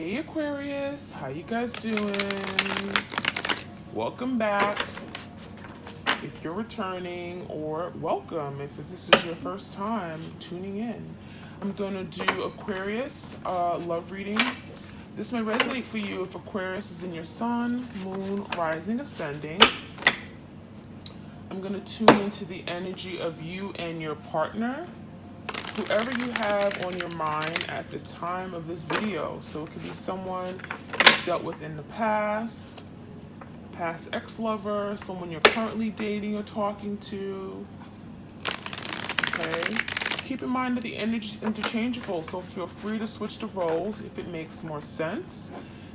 Hey Aquarius, how you guys doing? Welcome back. If you're returning, or welcome if this is your first time tuning in. I'm gonna do Aquarius love reading. This may resonate for you if Aquarius is in your sun, moon, rising, ascending. I'm gonna tune into the energy of you and your partner, whoever you have on your mind at the time of this video. So it could be someone you've dealt with in the past ex-lover, someone you're currently dating or talking to. Okay? Keep in mind that the energy is interchangeable, so feel free to switch the roles if it makes more sense.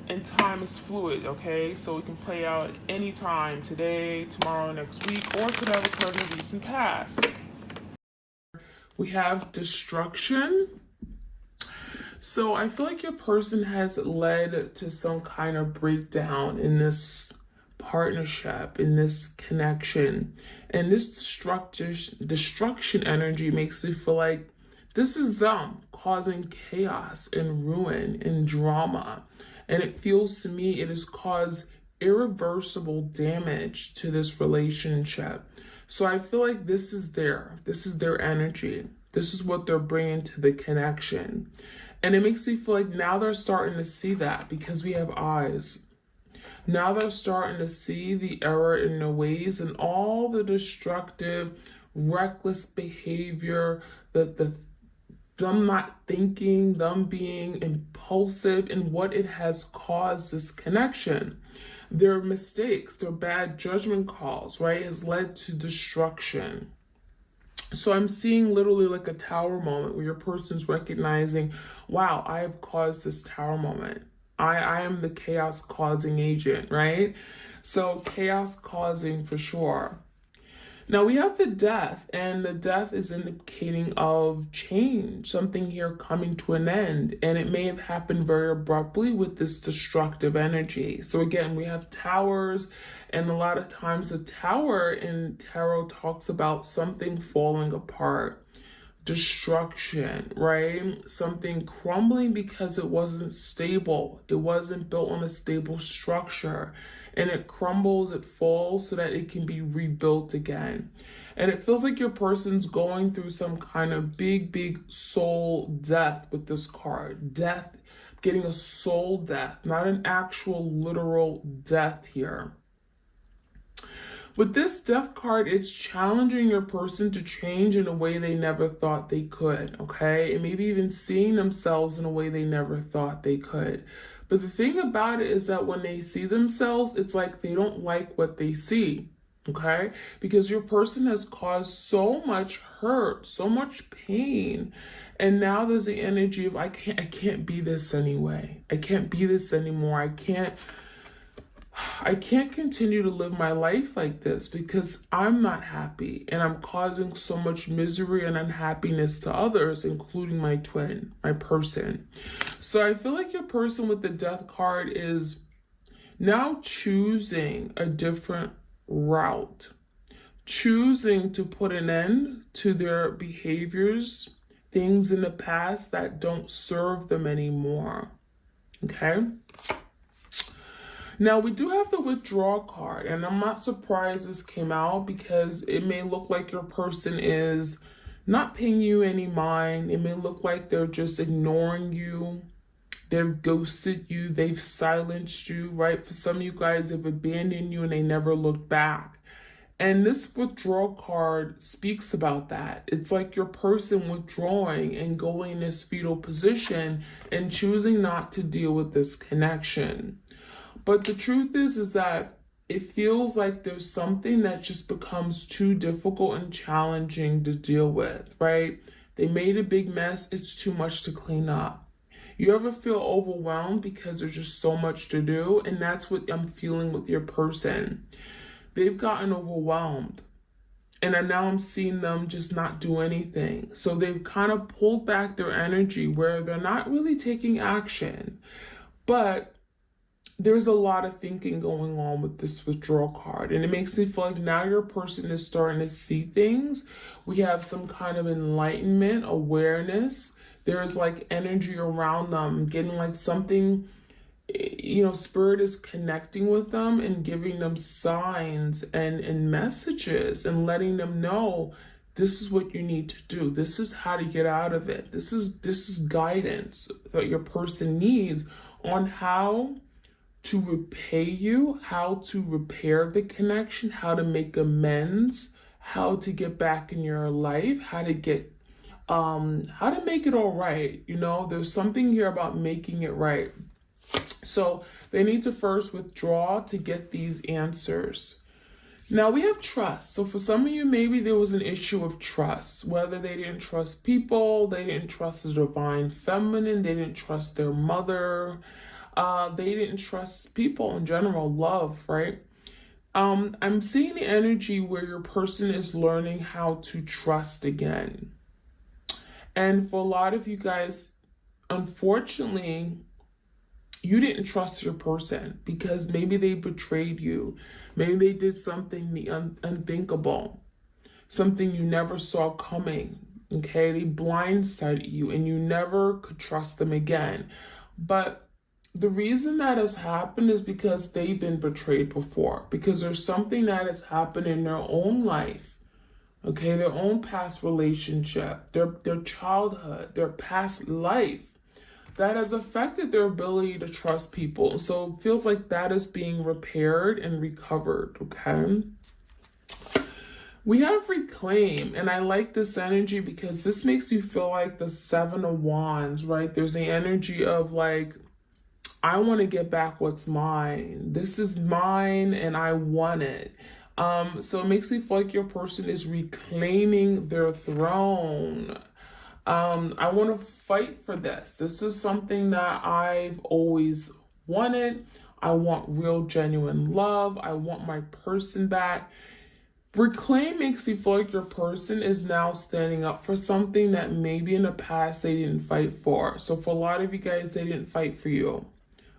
And time is fluid, okay? So it can play out any time, today, tomorrow, next week, or could have occurred in the recent past. We have destruction. So I feel like your person has led to some kind of breakdown in this partnership, in this connection. And this destruction energy makes me feel like this is them causing chaos and ruin and drama. And it feels to me it has caused irreversible damage to this relationship. So I feel like this is their energy. This is what they're bringing to the connection. And it makes me feel like now they're starting to see that because we have eyes. Now they're starting to see the error in their ways and all the destructive, reckless behavior, them not thinking, them being impulsive, and what it has caused this connection. Their mistakes, their bad judgment calls, right, has led to destruction. So I'm seeing literally like a tower moment where your person's recognizing, wow, I have caused this tower moment. I am the chaos causing agent, right? So chaos causing for sure. Now we have the death, and the death is indicating of change, something here coming to an end, and it may have happened very abruptly with this destructive energy. So again, we have towers, and a lot of times the tower in tarot talks about something falling apart, destruction, right? Something crumbling because it wasn't stable. It wasn't built on a stable structure. And it crumbles, it falls so that it can be rebuilt again. And it feels like your person's going through some kind of big soul death with this card. Death, getting a soul death, not an actual literal death here. With this death card, it's challenging your person to change in a way they never thought they could, okay? And maybe even seeing themselves in a way they never thought they could. But the thing about it is that when they see themselves, it's like they don't like what they see, okay? Because your person has caused so much hurt, so much pain. And now there's the energy of, I can't be this anyway. I can't be this anymore. I can't continue to live my life like this because I'm not happy and I'm causing so much misery and unhappiness to others, including my twin, my person. So I feel like your person with the death card is now choosing a different route, choosing to put an end to their behaviors, things in the past that don't serve them anymore. Okay? Now, we do have the withdraw card, and I'm not surprised this came out because it may look like your person is not paying you any mind. It may look like they're just ignoring you. They've ghosted you. They've silenced you, right? For some of you guys, they've abandoned you and they never look back. And this withdrawal card speaks about that. It's like your person withdrawing and going in this fetal position and choosing not to deal with this connection. But the truth is that it feels like there's something that just becomes too difficult and challenging to deal with, right? They made a big mess. It's too much to clean up. You ever feel overwhelmed because there's just so much to do? And that's what I'm feeling with your person. They've gotten overwhelmed. And now I'm seeing them just not do anything. So they've kind of pulled back their energy where they're not really taking action. But there's a lot of thinking going on with this withdrawal card, and it makes me feel like now your person is starting to see things. We have some kind of enlightenment, awareness. There's like energy around them, getting like something, spirit is connecting with them and giving them signs and messages and letting them know this is what you need to do. This is how to get out of it. This is guidance that your person needs on how to repay you, how to repair the connection, how to make amends, how to get back in your life, how to make it all right. There's something here about making it right. So they need to first withdraw to get these answers. Now we have trust. So for some of you, maybe there was an issue of trust, whether they didn't trust people, they didn't trust the divine feminine, they didn't trust their mother, they didn't trust people in general, love, right? I'm seeing the energy where your person is learning how to trust again. And for a lot of you guys, unfortunately, you didn't trust your person because maybe they betrayed you. Maybe they did something the unthinkable, something you never saw coming. Okay, they blindsided you and you never could trust them again. But the reason that has happened is because they've been betrayed before, because there's something that has happened in their own life. Okay, their own past relationship, their childhood, their past life, that has affected their ability to trust people. So it feels like that is being repaired and recovered, okay? We have reclaim, and I like this energy because this makes you feel like the Seven of Wands, right? There's the energy of like, I want to get back what's mine. This is mine and I want it. So it makes me feel like your person is reclaiming their throne. I want to fight for this. This is something that I've always wanted. I want real, genuine love. I want my person back. Reclaim makes you feel like your person is now standing up for something that maybe in the past they didn't fight for. So for a lot of you guys, they didn't fight for you,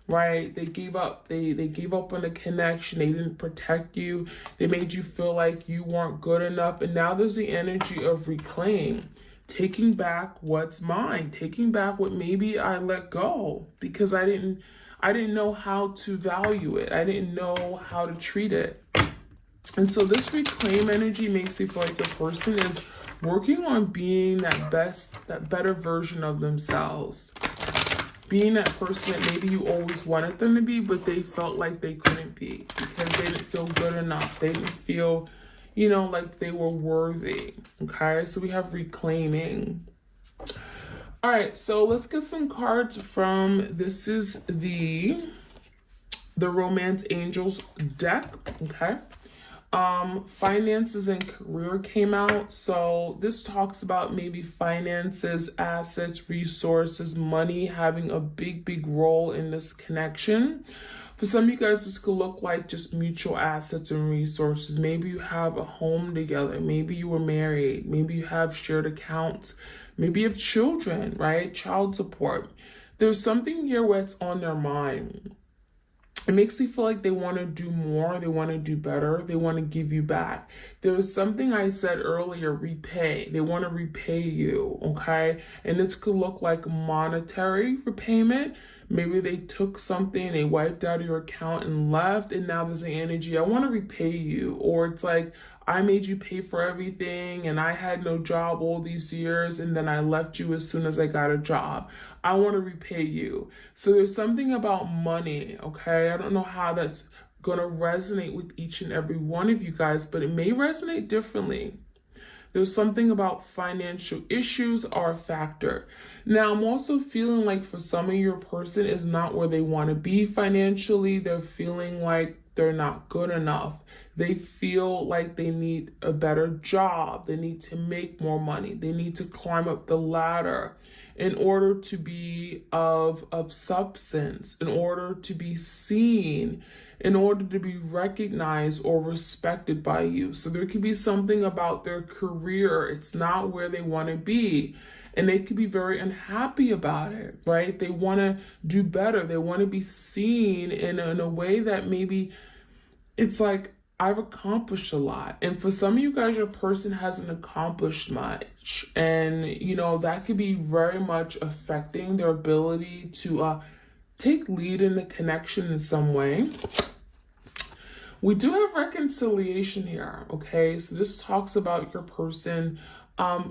right? They gave up. They gave up on the connection. They didn't protect you. They made you feel like you weren't good enough. And now there's the energy of reclaim. Taking back what's mine, taking back what maybe I let go because I didn't know how to value it. I didn't know how to treat it. And so this reclaim energy makes you feel like the person is working on being that better version of themselves. Being that person that maybe you always wanted them to be, but they felt like they couldn't be because they didn't feel good enough. They didn't feel like they were worthy. Okay, so we have reclaiming. All right, so let's get some cards from, this is the Romance Angels deck. Okay. Finances and career came out. So this talks about maybe finances, assets, resources, money having a big role in this connection. For some of you guys, this could look like just mutual assets and resources. Maybe you have a home together. Maybe you were married. Maybe you have shared accounts. Maybe you have children, right? Child support. There's something here where it's on their mind. It makes you feel like they want to do more. They want to do better. They want to give you back. There was something I said earlier, repay. They want to repay you, okay? And this could look like monetary repayment. Maybe they took something, they wiped out your account and left, and now there's the energy, I want to repay you. Or it's like, I made you pay for everything and I had no job all these years and then I left you as soon as I got a job. I want to repay you. So there's something about money, okay? I don't know how that's going to resonate with each and every one of you guys, but it may resonate differently. There's something about financial issues are a factor. Now, I'm also feeling like for some of your person is not where they want to be financially. They're feeling like they're not good enough. They feel like they need a better job. They need to make more money. They need to climb up the ladder in order to be of substance, in order to be seen, in order to be recognized or respected by you. So there could be something about their career. It's not where they want to be. And they could be very unhappy about it, right? They want to do better. They want to be seen in a way that maybe it's like I've accomplished a lot. And for some of you guys, your person hasn't accomplished much. And, you know, that could be very much affecting their ability to take lead in the connection in some way. We do have reconciliation here, okay? So this talks about your person,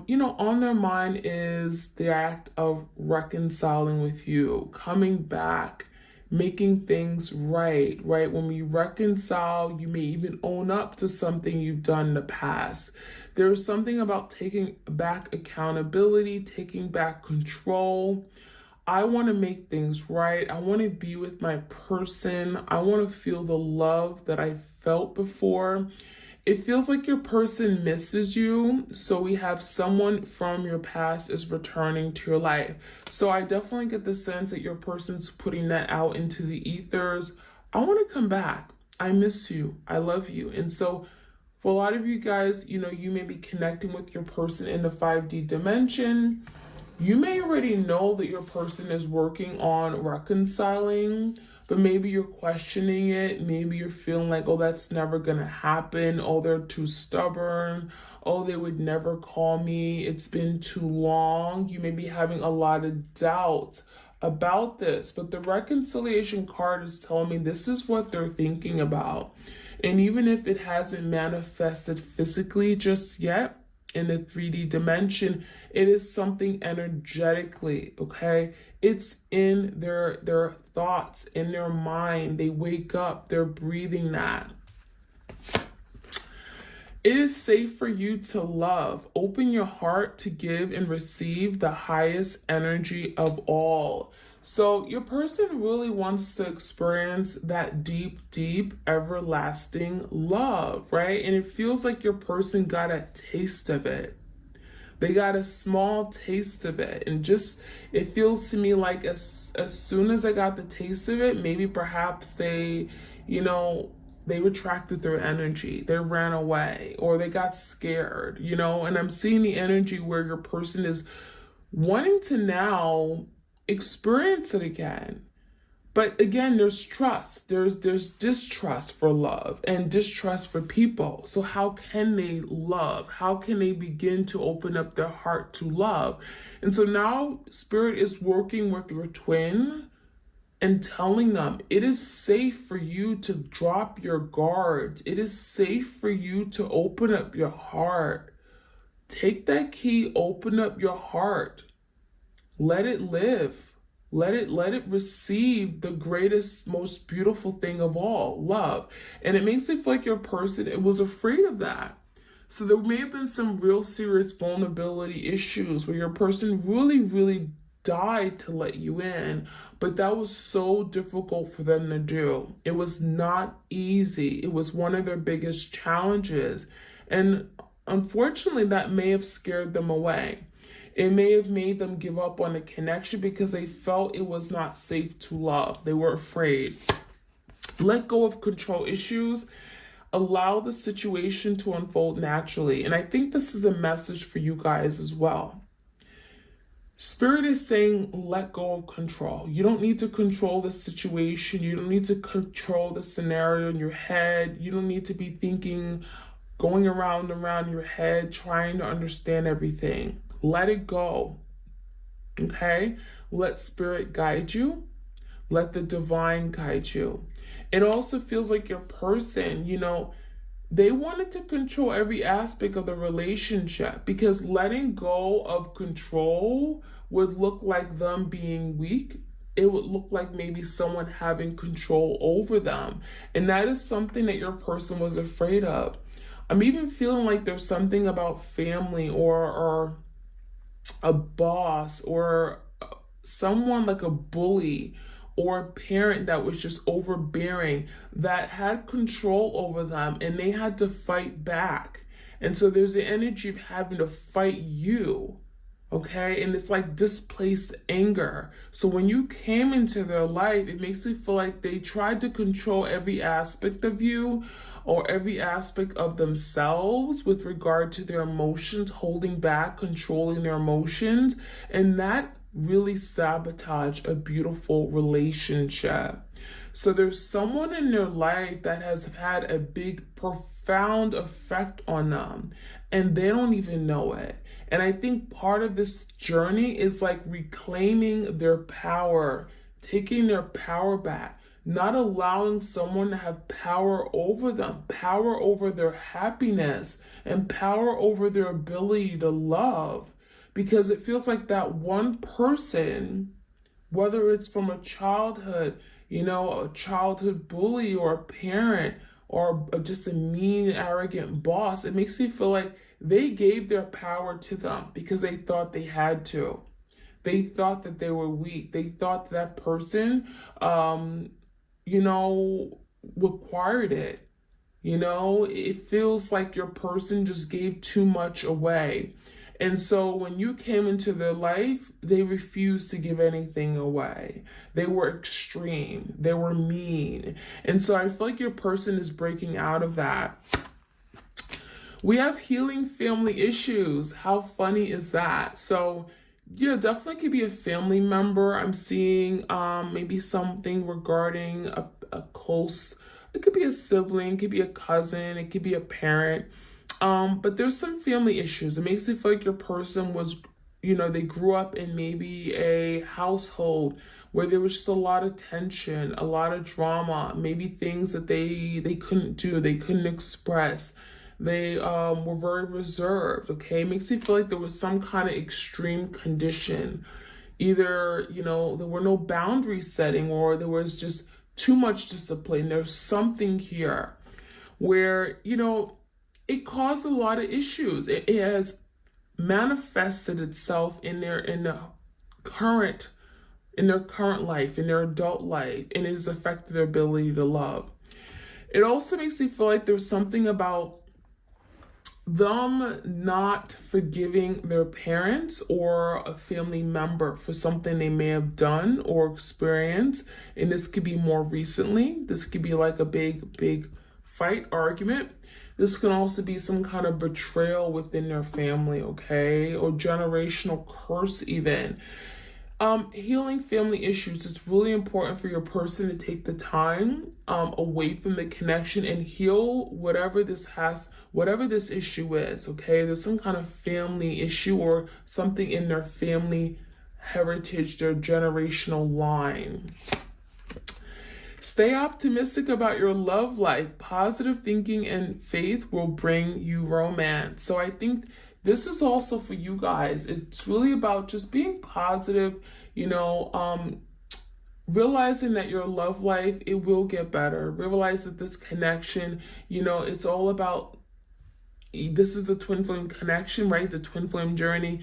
you know, on their mind is the act of reconciling with you, coming back, making things right, right? When we reconcile, you may even own up to something you've done in the past. There's something about taking back accountability, taking back control. I want to make things right. I want to be with my person. I want to feel the love that I felt before. It feels like your person misses you. So we have someone from your past is returning to your life. So I definitely get the sense that your person's putting that out into the ethers. I want to come back. I miss you. I love you. And so for a lot of you guys, you know, you may be connecting with your person in the 5D dimension. You may already know that your person is working on reconciling, but maybe you're questioning it. Maybe you're feeling like, oh, that's never going to happen. Oh, they're too stubborn. Oh, they would never call me. It's been too long. You may be having a lot of doubt about this, but the reconciliation card is telling me this is what they're thinking about. And even if it hasn't manifested physically just yet, in the 3D dimension, it is something energetically, okay? It's in their thoughts, in their mind. They wake up, they're breathing that. It is safe for you to love. Open your heart to give and receive the highest energy of all. So your person really wants to experience that deep, deep, everlasting love, right? And it feels like your person got a taste of it. They got a small taste of it. And just, it feels to me like as soon as I got the taste of it, maybe perhaps they, you know, they retracted their energy, they ran away, or they got scared, you know? And I'm seeing the energy where your person is wanting to now experience it again. But again, there's trust. There's distrust for love and distrust for people. So how can they love? How can they begin to open up their heart to love? And so now Spirit is working with your twin and telling them it is safe for you to drop your guards. It is safe for you to open up your heart. Take that key, open up your heart. Let it live. Let it receive the greatest, most beautiful thing of all, love. And it makes it feel like your person was afraid of that. So there may have been some real serious vulnerability issues where your person really, really died to let you in, but that was so difficult for them to do. It was not easy. It was one of their biggest challenges. And unfortunately, that may have scared them away. It may have made them give up on a connection because they felt it was not safe to love. They were afraid. Let go of control issues. Allow the situation to unfold naturally. And I think this is a message for you guys as well. Spirit is saying, let go of control. You don't need to control the situation. You don't need to control the scenario in your head. You don't need to be thinking, going around and around your head, trying to understand everything. Let it go, okay? Let Spirit guide you. Let the divine guide you. It also feels like your person, you know, they wanted to control every aspect of the relationship because letting go of control would look like them being weak. It would look like maybe someone having control over them. And that is something that your person was afraid of. I'm even feeling like there's something about family or a boss or someone like a bully or a parent that was just overbearing that had control over them and they had to fight back. And so there's the energy of having to fight you, okay? And it's like displaced anger. So when you came into their life, it makes it feel like they tried to control every aspect of you or every aspect of themselves with regard to their emotions, holding back, controlling their emotions. And that really sabotage a beautiful relationship. So there's someone in their life that has had a big, profound effect on them, and they don't even know it. And I think part of this journey is like reclaiming their power, taking their power back, not allowing someone to have power over them, power over their happiness, and power over their ability to love. Because it feels like that one person, whether it's from a childhood, a childhood bully or a parent or just a mean, arrogant boss, it makes me feel like they gave their power to them because they thought they had to. They thought that they were weak. They thought that person, required it. It feels like your person just gave too much away. And so when you came into their life, they refused to give anything away. They were extreme. They were mean. And so I feel like your person is breaking out of that. We have healing family issues. How funny is that? So yeah, definitely could be a family member. I'm seeing maybe something regarding a close, it could be a sibling, it could be a cousin, it could be a parent. But there's some family issues. It makes it feel like your person was, they grew up in maybe a household where there was just a lot of tension, a lot of drama, maybe things that they couldn't do, they couldn't express. They were very reserved, okay? It makes you feel like there was some kind of extreme condition. Either, there were no boundary setting or there was just too much discipline. There's something here where, it caused a lot of issues. It has manifested itself in their current life, in their adult life, and it has affected their ability to love. It also makes me feel like there's something about them not forgiving their parents or a family member for something they may have done or experienced. And this could be more recently. This could be like a big fight, argument. This can also be some kind of betrayal within their family, okay? Or generational curse even. Healing family issues, it's really important for your person to take the time away from the connection and heal whatever this issue is, okay? There's some kind of family issue or something in their family heritage, their generational line. Stay optimistic about your love life. Positive thinking and faith will bring you romance. So I think this is also for you guys. It's really about just being positive, realizing that your love life, it will get better. Realize that this connection, it's all about, this is the twin flame connection, right? The twin flame journey.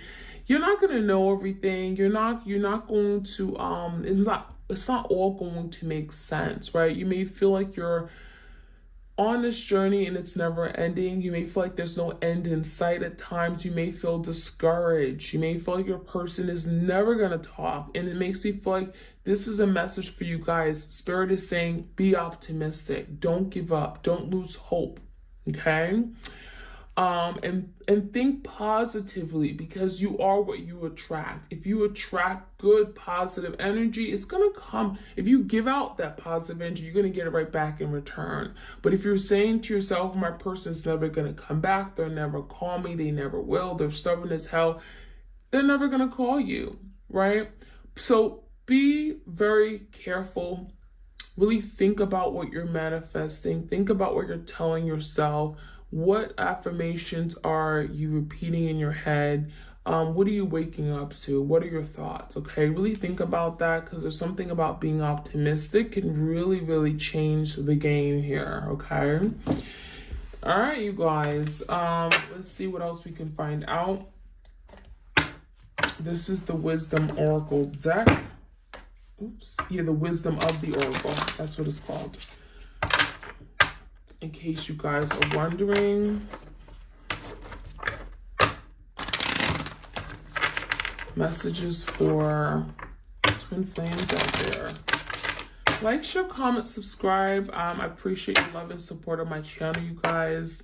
You're not going to know everything. You're not going to, it's not all going to make sense, right? You may feel like you're on this journey and it's never ending. You may feel like there's no end in sight at times. You may feel discouraged. You may feel like your person is never going to talk. And it makes you feel like this is a message for you guys. Spirit is saying, be optimistic. Don't give up. Don't lose hope. Okay? And think positively, because you are what you attract. If you attract good, positive energy, it's going to come. If you give out that positive energy, you're going to get it right back in return. But if you're saying to yourself, my person's never going to come back, they'll never call me, they never will, they're stubborn as hell, they're never going to call you, right? So be very careful. Really think about what you're manifesting. Think about what you're telling yourself. What affirmations are you repeating in your head? What are you waking up to? What are your thoughts? Okay, really think about that, because there's something about being optimistic can really, really change the game here. Okay. All right, you guys. Let's see what else we can find out. This is the Wisdom Oracle deck. Oops. Yeah, the Wisdom of the Oracle. That's what it's called. In case you guys are wondering. Messages for twin flames out there. Like, share, comment, subscribe. I appreciate your love and support of my channel, you guys.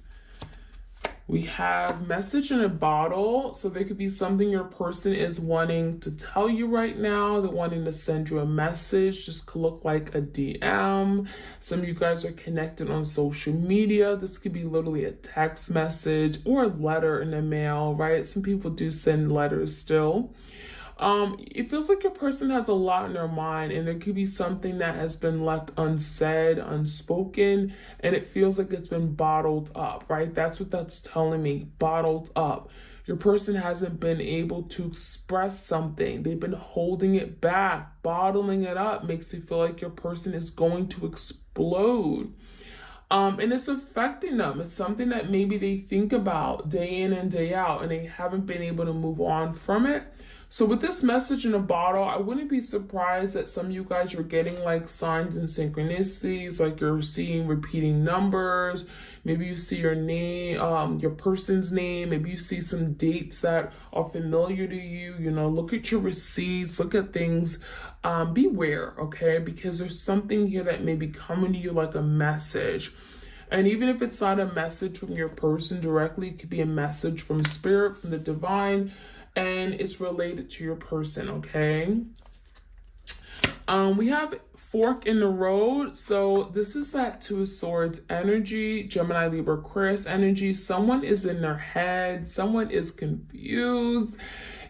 We have message in a bottle. So there could be something your person is wanting to tell you right now. They're wanting to send you a message. This could look like a DM. Some of you guys are connected on social media. This could be literally a text message or a letter in the mail, right? Some people do send letters still. It feels like your person has a lot in their mind, and there could be something that has been left unsaid, unspoken, and it feels like it's been bottled up, right? That's what that's telling me, bottled up. Your person hasn't been able to express something. They've been holding it back. Bottling it up makes you feel like your person is going to explode. And it's affecting them. It's something that maybe they think about day in and day out, and they haven't been able to move on from it. So with this message in a bottle, I wouldn't be surprised that some of you guys are getting like signs and synchronicities, like you're seeing repeating numbers. Maybe you see your name, your person's name. Maybe you see some dates that are familiar to you. You know, look at your receipts, look at things. Beware, okay? Because there's something here that may be coming to you like a message. And even if it's not a message from your person directly, it could be a message from spirit, from the divine, and it's related to your person, okay? We have fork in the road. So this is that Two of Swords energy, Gemini, Libra, Aquarius energy. Someone is in their head. Someone is confused.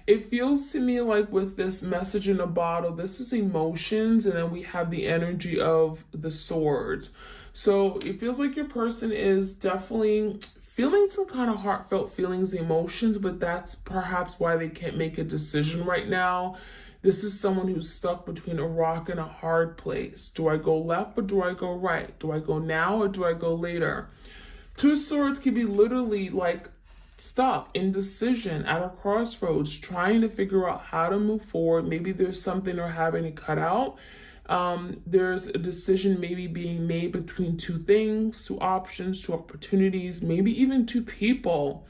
It feels to me like with this message in a bottle, this is emotions, and then we have the energy of the swords. So it feels like your person is definitely feeling some kind of heartfelt feelings, emotions, but that's perhaps why they can't make a decision right now. This is someone who's stuck between a rock and a hard place. Do I go left or do I go right? Do I go now or do I go later? Two of Swords can be literally like stuck, indecision, at a crossroads, trying to figure out how to move forward. Maybe there's something they're having to cut out. There's a decision maybe being made between two things, two options, two opportunities, maybe even two people.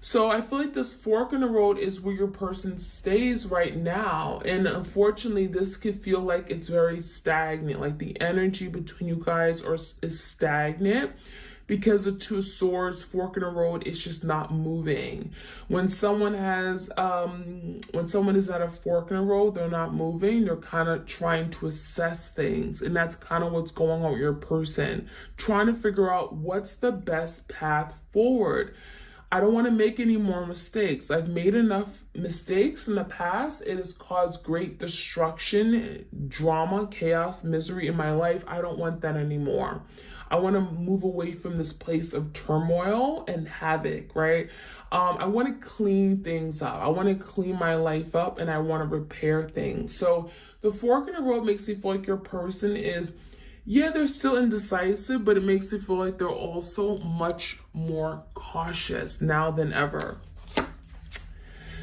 So I feel like this fork in the road is where your person stays right now. And unfortunately, this could feel like it's very stagnant, like the energy between you guys is stagnant. Because the Two of Swords, fork in the road, is just not moving. When someone is at a fork in the road, they're not moving. They're kind of trying to assess things, and that's kind of what's going on with your person, trying to figure out what's the best path forward. I don't want to make any more mistakes. I've made enough mistakes in the past. It has caused great destruction, drama, chaos, misery in my life. I don't want that anymore. I want to move away from this place of turmoil and havoc, right? I want to clean things up. I want to clean my life up, and I want to repair things. So the fork in the road makes you feel like your person is, yeah, they're still indecisive, but it makes you feel like they're also much more cautious now than ever.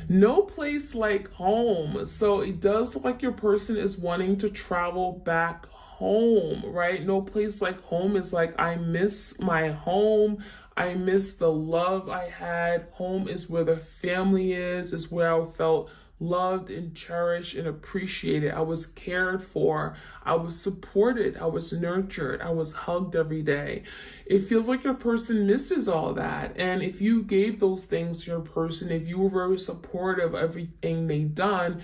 No place like home. So it does look like your person is wanting to travel back home, right? No place like home is like, I miss my home. I miss the love I had. Home is where the family is where I felt loved and cherished and appreciated. I was cared for. I was supported. I was nurtured. I was hugged every day. It feels like your person misses all that. And if you gave those things to your person, if you were very supportive of everything they've done,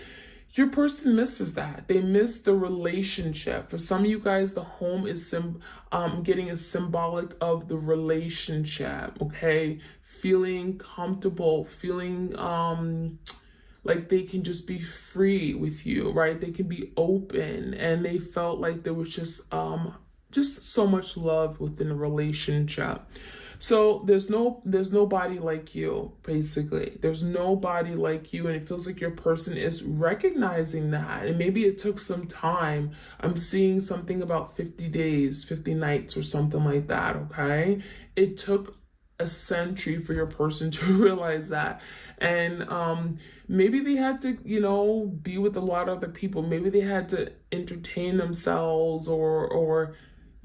your person misses that. They miss the relationship. For some of you guys, the home is getting a symbolic of the relationship, okay? Feeling comfortable, feeling like they can just be free with you, right? They can be open, and they felt like there was just so much love within the relationship. So there's nobody like you, basically. There's nobody like you, and it feels like your person is recognizing that. And maybe it took some time. I'm seeing something about 50 days, 50 nights or something like that, okay? It took a century for your person to realize that. And maybe they had to, be with a lot of other people. Maybe they had to entertain themselves or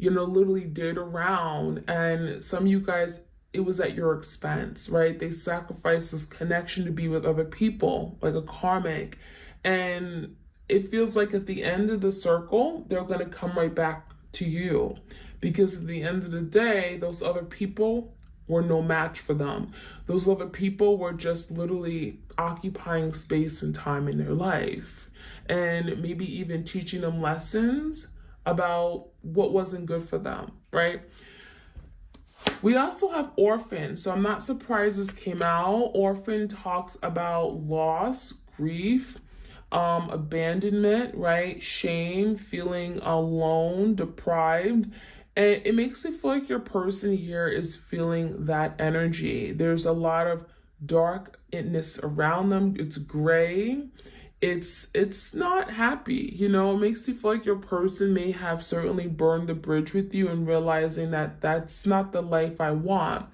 literally did around. And some of you guys, it was at your expense, right? They sacrificed this connection to be with other people, like a karmic. And it feels like at the end of the circle, they're going to come right back to you. Because at the end of the day, those other people were no match for them. Those other people were just literally occupying space and time in their life, and maybe even teaching them lessons about what wasn't good for them, right? We also have Orphan. So I'm not surprised this came out. Orphan talks about loss, grief, abandonment, right? Shame, feeling alone, deprived. And it makes it feel like your person here is feeling that energy. There's a lot of darkness around them. It's gray. It's not happy, you know. It makes you feel like your person may have certainly burned the bridge with you and realizing that that's not the life I want.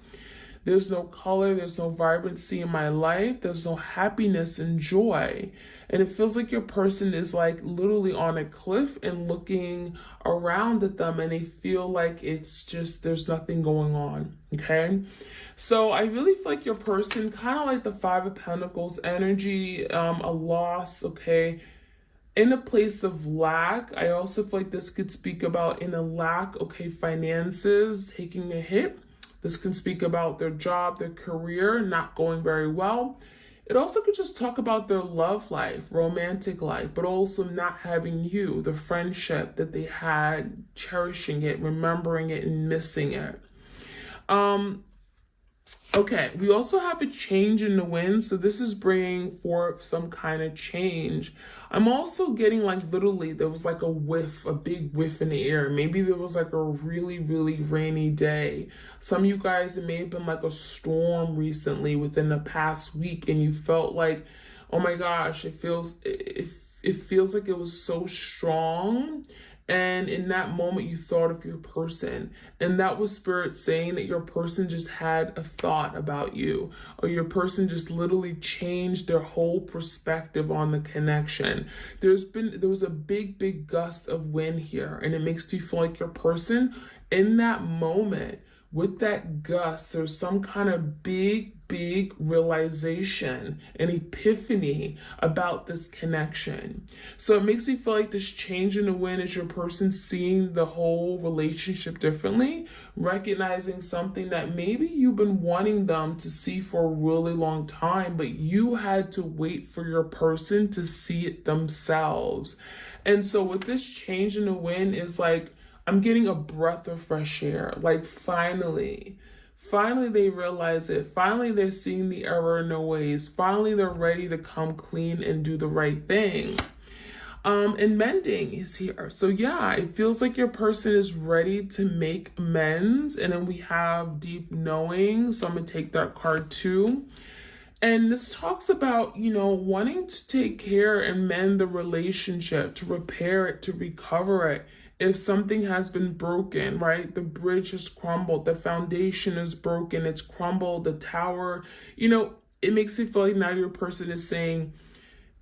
There's no color, there's no vibrancy in my life, there's no happiness and joy. And it feels like your person is like literally on a cliff and looking around at them, and they feel like it's just, there's nothing going on, okay? So I really feel like your person, kind of like the Five of Pentacles energy, a loss, okay? In a place of lack. I also feel like this could speak about in a lack, okay, finances taking a hit. This can speak about their job, their career not going very well. It also could just talk about their love life, romantic life, but also not having you, the friendship that they had, cherishing it, remembering it, and missing it. Okay, we also have a change in the wind, so this is bringing forth some kind of change. I'm also getting like literally there was like a whiff, a big whiff in the air. Maybe there was like a really, really rainy day. Some of you guys, it may have been like a storm recently within the past week, and you felt like, oh my gosh, it feels like it was so strong. And in that moment, you thought of your person. And that was Spirit saying that your person just had a thought about you, or your person just literally changed their whole perspective on the connection. There was a big, big gust of wind here, and it makes you feel like your person in that moment, with that gust, there's some kind of big realization, an epiphany about this connection. So it makes you feel like this change in the wind is your person seeing the whole relationship differently, recognizing something that maybe you've been wanting them to see for a really long time, but you had to wait for your person to see it themselves. And so with this change in the wind is like, I'm getting a breath of fresh air. Like finally they realize it. Finally, they're seeing the error in their ways. Finally, they're ready to come clean and do the right thing. And mending is here. So yeah, it feels like your person is ready to make amends. And then we have deep knowing. So I'm gonna take that card too. And this talks about, you know, wanting to take care and mend the relationship, to repair it, to recover it. If something has been broken, right? The bridge has crumbled, the foundation is broken, it's crumbled, the tower, you know, it makes it feel like now your person is saying,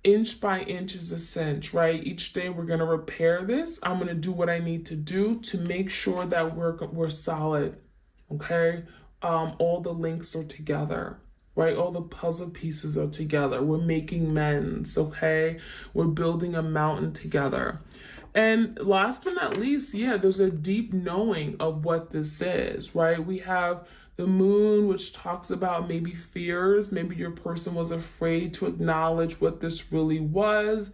inch by inch is a cinch, right? Each day we're going to repair this. I'm going to do what I need to do to make sure that we're solid, okay? All the links are together, right? All the puzzle pieces are together. We're making amends, okay? We're building a mountain together. And last but not least, yeah, there's a deep knowing of what this is, right? We have the moon, which talks about maybe fears. Maybe your person was afraid to acknowledge what this really was.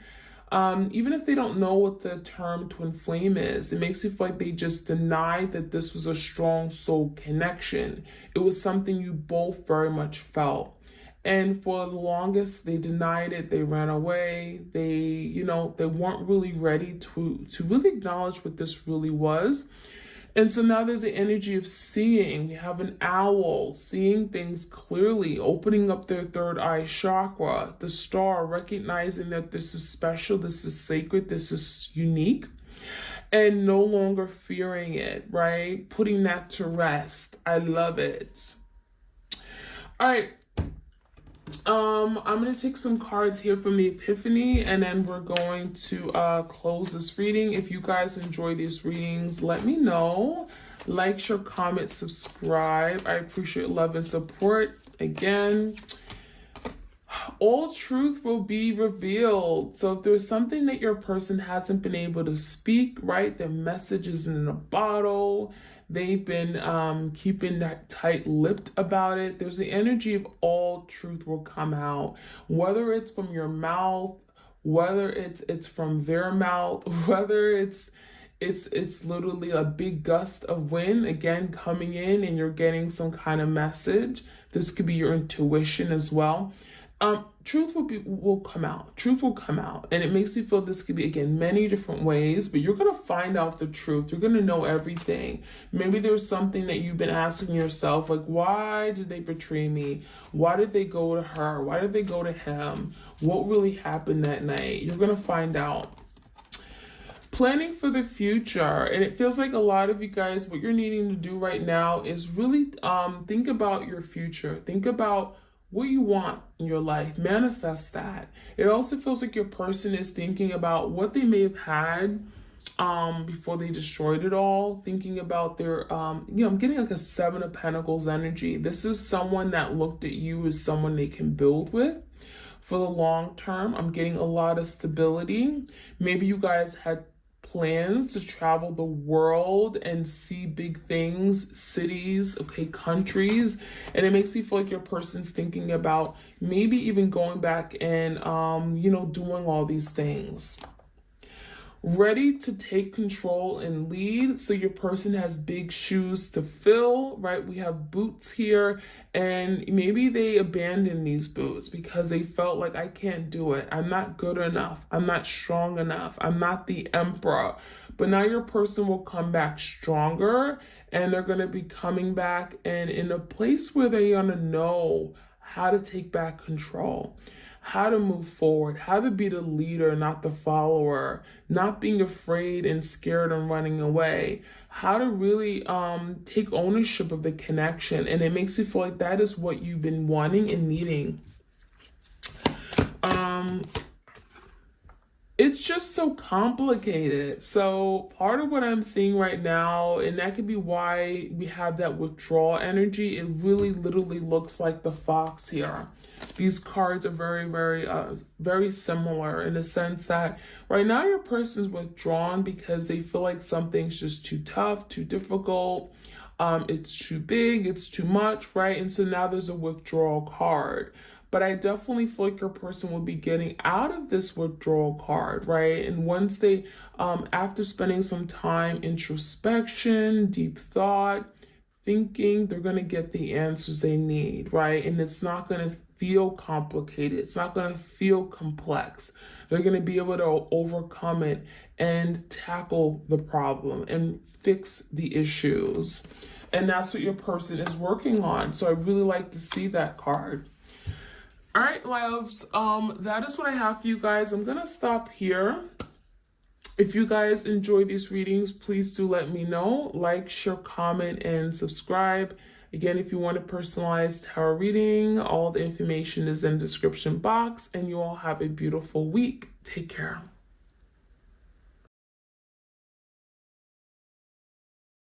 Even if they don't know what the term twin flame is, it makes it feel like they just denied that this was a strong soul connection. It was something you both very much felt. And for the longest, they denied it. They ran away. They weren't really ready to really acknowledge what this really was. And so now there's the energy of seeing. We have an owl, seeing things clearly, opening up their third eye chakra, the star, recognizing that this is special, this is sacred, this is unique, and no longer fearing it, right? Putting that to rest. I love it. All right. I'm going to take some cards here from the Epiphany, and then we're going to close this reading. If you guys enjoy these readings, let me know. Like, share, comment, subscribe. I appreciate love and support. Again, all truth will be revealed. So if there's something that your person hasn't been able to speak, right, their message is in a bottle, they've been keeping that tight-lipped about it, there's the energy of all truth will come out, whether it's from your mouth, whether it's from their mouth, whether it's literally a big gust of wind again coming in and you're getting some kind of message. This could be your intuition as well. Truth will come out. Truth will come out. And it makes you feel this could be, again, many different ways, but you're going to find out the truth. You're going to know everything. Maybe there's something that you've been asking yourself, like, why did they betray me? Why did they go to her? Why did they go to him? What really happened that night? You're going to find out. Planning for the future, and it feels like a lot of you guys, what you're needing to do right now is really think about your future. Think about what you want in your life. Manifest that. It also feels like your person is thinking about what they may have had before they destroyed it all. Thinking about their, I'm getting like a 7 of Pentacles energy. This is someone that looked at you as someone they can build with for the long term. I'm getting a lot of stability. Maybe you guys had plans to travel the world and see big things, cities, okay, countries, and it makes you feel like your person's thinking about maybe even going back and doing all these things. Ready to take control and lead. So your person has big shoes to fill, right? We have boots here, and maybe they abandoned these boots because they felt like, I can't do it. I'm not good enough. I'm not strong enough. I'm not the emperor. But now your person will come back stronger, and they're going to be coming back and in a place where they're going to know how to take back control, how to move forward, how to be the leader, not the follower, not being afraid and scared and running away, how to really take ownership of the connection. And it makes you feel like that is what you've been wanting and needing. It's just so complicated. So part of what I'm seeing right now, and that could be why we have that withdrawal energy, it really literally looks like the fox here. These cards are very, very, very similar in the sense that right now your person's withdrawn because they feel like something's just too tough, too difficult, it's too big, it's too much, right? And so now there's a withdrawal card. But I definitely feel like your person will be getting out of this withdrawal card, right? And once they, after spending some time, introspection, deep thought, thinking, they're going to get the answers they need, right? And it's not going to feel complicated. It's not going to feel complex. They're going to be able to overcome it and tackle the problem and fix the issues. And that's what your person is working on. So I really like to see that card. All right, loves, that is what I have for you guys. I'm going to stop here. If you guys enjoy these readings, please do let me know. Like, share, comment, and subscribe. Again, if you want a personalized tarot reading, all the information is in the description box. And you all have a beautiful week. Take care.